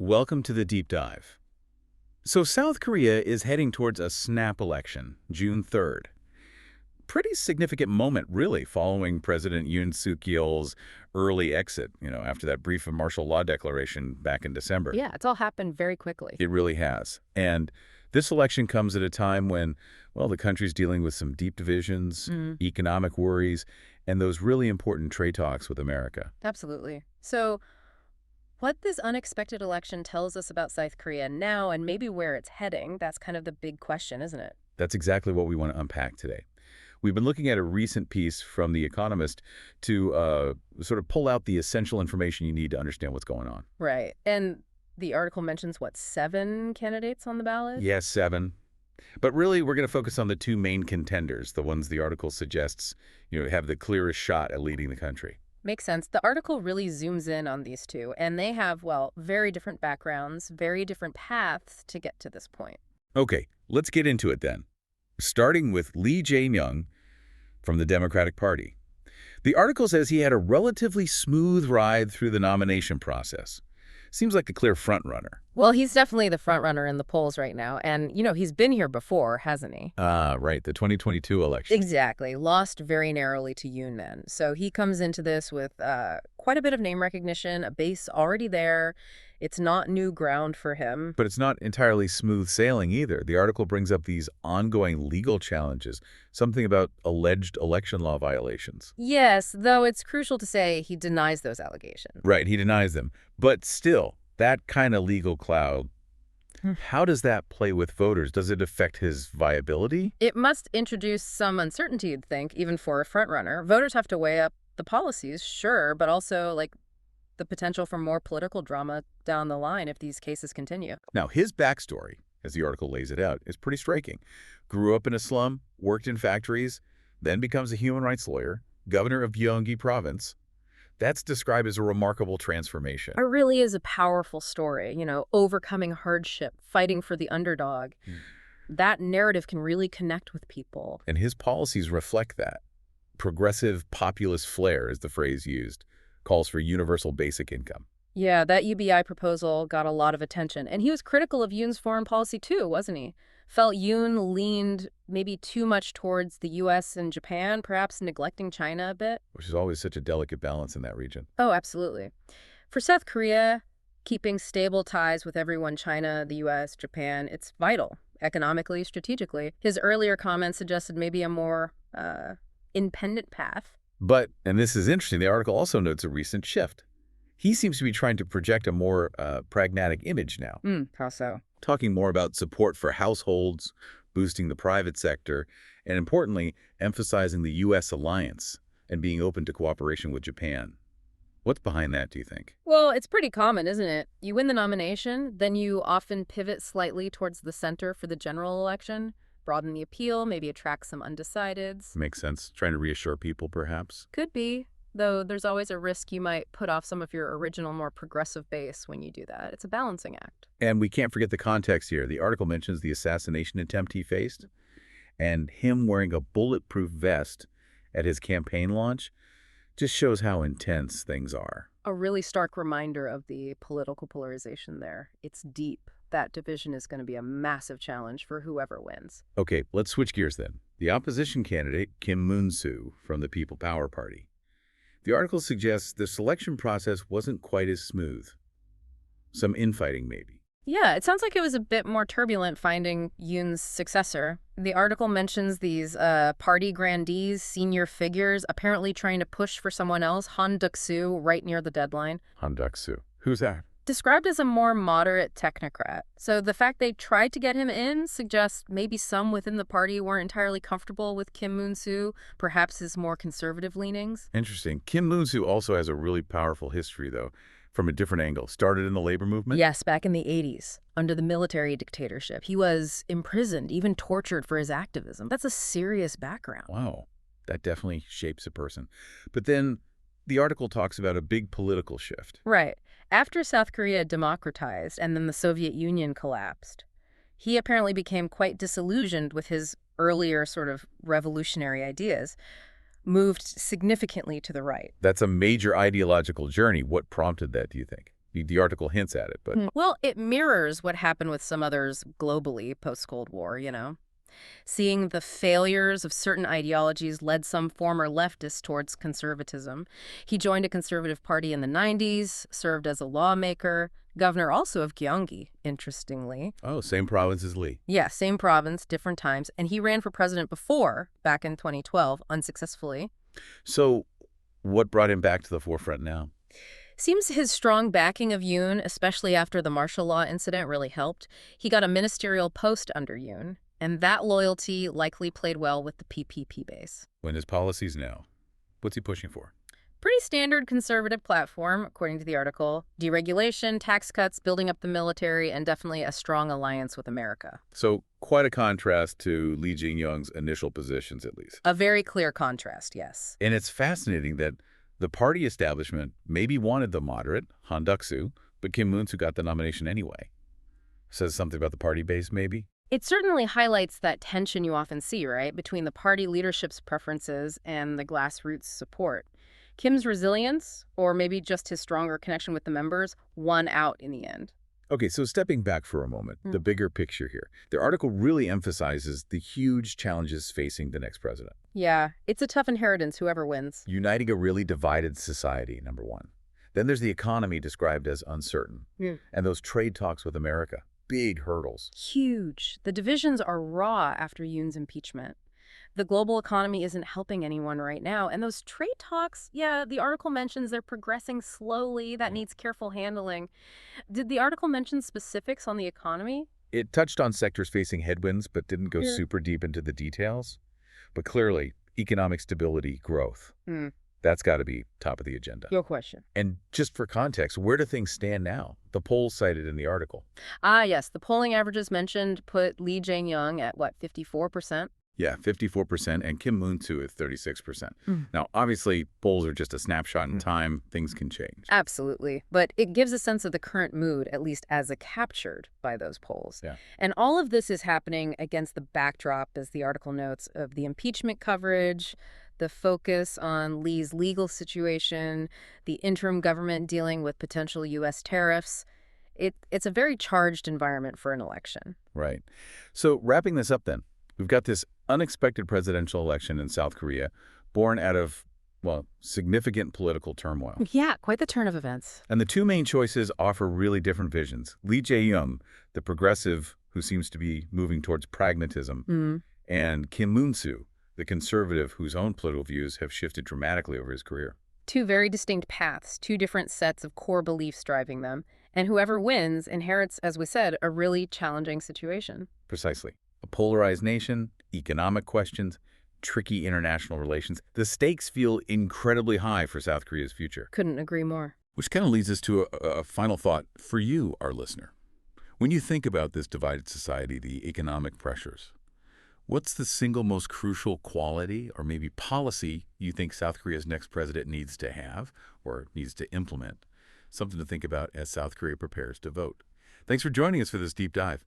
Welcome to the deep dive. So South Korea is heading towards a snap election, June 3rd. Pretty significant moment, really, following President Yoon Suk-yeol's early exit, after that brief martial law declaration back in December. Yeah, it's all happened very quickly. It really has. And this election comes at a time when, the country's dealing with some deep divisions, economic worries, and those really important trade talks with America. Absolutely. So what this unexpected election tells us about South Korea now and maybe where it's heading, that's kind of the big question, isn't it? That's exactly what we want to unpack today. We've been looking at a recent piece from The Economist to sort of pull out the essential information you need to understand what's going on. Right. And the article mentions, 7 candidates on the ballot? Yes, 7. But really, we're going to focus on the 2 main contenders, the ones the article suggests, have the clearest shot at leading the country. Makes sense. The article really zooms in on these 2, and they have, very different backgrounds, very different paths to get to this point. Okay, let's get into it then. Starting with Jae-myung from the Democratic Party. The article says he had a relatively smooth ride through the nomination process. Seems like a clear front-runner. Well, he's definitely the front-runner in the polls right now. And, he's been here before, hasn't he? Right, the 2022 election. Exactly. Lost very narrowly to Yoon then. So he comes into this with quite a bit of name recognition, a base already there. It's not new ground for him. But it's not entirely smooth sailing either. The article brings up these ongoing legal challenges, something about alleged election law violations. Yes, though it's crucial to say he denies those allegations. Right, he denies them. But still, that kind of legal cloud, how does that play with voters? Does it affect his viability? It must introduce some uncertainty, you'd think, even for a frontrunner. Voters have to weigh up the policies, sure, but also, the potential for more political drama down the line if these cases continue. Now, his backstory, as the article lays it out, is pretty striking. Grew up in a slum, worked in factories, then becomes a human rights lawyer, governor of Gyeonggi province. That's described as a remarkable transformation. It really is a powerful story, overcoming hardship, fighting for the underdog. That narrative can really connect with people. And his policies reflect that. Progressive populist flair is the phrase used. Calls for universal basic income. Yeah, that UBI proposal got a lot of attention. And he was critical of Yoon's foreign policy too, wasn't he? Felt Yoon leaned maybe too much towards the U.S. and Japan, perhaps neglecting China a bit. Which is always such a delicate balance in that region. Oh, absolutely. For South Korea, keeping stable ties with everyone, China, the U.S., Japan, it's vital, economically, strategically. His earlier comments suggested maybe a more independent path. But, and this is interesting, the article also notes a recent shift. He seems to be trying to project a more pragmatic image now. How so? Talking more about support for households, boosting the private sector, and importantly, emphasizing the U.S. alliance and being open to cooperation with Japan. What's behind that, do you think? Well, it's pretty common, isn't it? You win the nomination, then you often pivot slightly towards the center for the general election. Broaden the appeal, maybe attract some undecideds. Makes sense. Trying to reassure people, perhaps? Could be, though there's always a risk you might put off some of your original, more progressive base when you do that. It's a balancing act. And we can't forget the context here. The article mentions the assassination attempt he faced, and him wearing a bulletproof vest at his campaign launch just shows how intense things are. A really stark reminder of the political polarization there. It's deep. That division is going to be a massive challenge for whoever wins. Okay, let's switch gears then. The opposition candidate, Kim Moon-soo, from the People Power Party. The article suggests the selection process wasn't quite as smooth. Some infighting, maybe. Yeah, it sounds like it was a bit more turbulent finding Yoon's successor. The article mentions these party grandees, senior figures, apparently trying to push for someone else, Han Duk-soo, right near the deadline. Han Duk-soo. Who's that? Described as a more moderate technocrat. So the fact they tried to get him in suggests maybe some within the party weren't entirely comfortable with Kim Moon-soo, perhaps his more conservative leanings. Interesting. Kim Moon-soo also has a really powerful history, though, from a different angle. Started in the labor movement? Yes, back in the 80s, under the military dictatorship. He was imprisoned, even tortured for his activism. That's a serious background. Wow. That definitely shapes a person. But then the article talks about a big political shift. Right. After South Korea democratized and then the Soviet Union collapsed, he apparently became quite disillusioned with his earlier sort of revolutionary ideas. moved significantly to the right. That's a major ideological journey. What prompted that, do you think? The article hints at it, but... Well, it mirrors what happened with some others globally post-Cold War, Seeing the failures of certain ideologies led some former leftists towards conservatism. He joined a conservative party in the 90s, served as a lawmaker, governor also of Gyeonggi, interestingly. Oh, same province as Lee. Yeah, same province, different times. And he ran for president before, back in 2012, unsuccessfully. So what brought him back to the forefront now? Seems his strong backing of Yoon, especially after the martial law incident, really helped. He got a ministerial post under Yoon, and that loyalty likely played well with the PPP base. When his policies now, what's he pushing for? Pretty standard conservative platform, according to the article. Deregulation, tax cuts, building up the military, and definitely a strong alliance with America. So quite a contrast to Lee Jae-myung's initial positions, at least. A very clear contrast, yes. And it's fascinating that the party establishment maybe wanted the moderate, Han Duck-soo, but Kim Moon-soo got the nomination anyway. Says something about the party base, maybe? It certainly highlights that tension you often see, right, between the party leadership's preferences and the grassroots support. Kim's resilience, or maybe just his stronger connection with the members, won out in the end. Okay, so stepping back for a moment, the bigger picture here. The article really emphasizes the huge challenges facing the next president. Yeah, it's a tough inheritance, whoever wins. Uniting a really divided society, number one. Then there's the economy described as uncertain. And those trade talks with America. Big hurdles. Huge. The divisions are raw after Yoon's impeachment. The global economy isn't helping anyone right now. And those trade talks, yeah, the article mentions they're progressing slowly. That needs careful handling. Did the article mention specifics on the economy? It touched on sectors facing headwinds, but didn't go super deep into the details. But clearly, economic stability, growth. That's got to be top of the agenda. Your question. And just for context, where do things stand now? The polls cited in the article. Ah, yes. The polling averages mentioned put Lee Jae-myung at, 54%? Yeah, 54%, and Kim Moon-soo at 36%. Now, obviously, polls are just a snapshot in time. Things can change. Absolutely. But it gives a sense of the current mood, at least as captured by those polls. Yeah. And all of this is happening against the backdrop, as the article notes, of the impeachment coverage, the focus on Lee's legal situation, the interim government dealing with potential U.S. tariffs. It's a very charged environment for an election. Right. So wrapping this up then, we've got this unexpected presidential election in South Korea, born out of, well, significant political turmoil. Yeah, quite the turn of events. And the two main choices offer really different visions. Lee Jae-myung, the progressive who seems to be moving towards pragmatism, and Kim Moon-soo, the conservative whose own political views have shifted dramatically over his career. Two very distinct paths, two different sets of core beliefs driving them. And whoever wins inherits, as we said, a really challenging situation. Precisely. A polarized nation, economic questions, tricky international relations. The stakes feel incredibly high for South Korea's future. Couldn't agree more. Which kind of leads us to a final thought for you, our listener. When you think about this divided society, the economic pressures, what's the single most crucial quality or maybe policy you think South Korea's next president needs to have or needs to implement? Something to think about as South Korea prepares to vote. Thanks for joining us for this deep dive.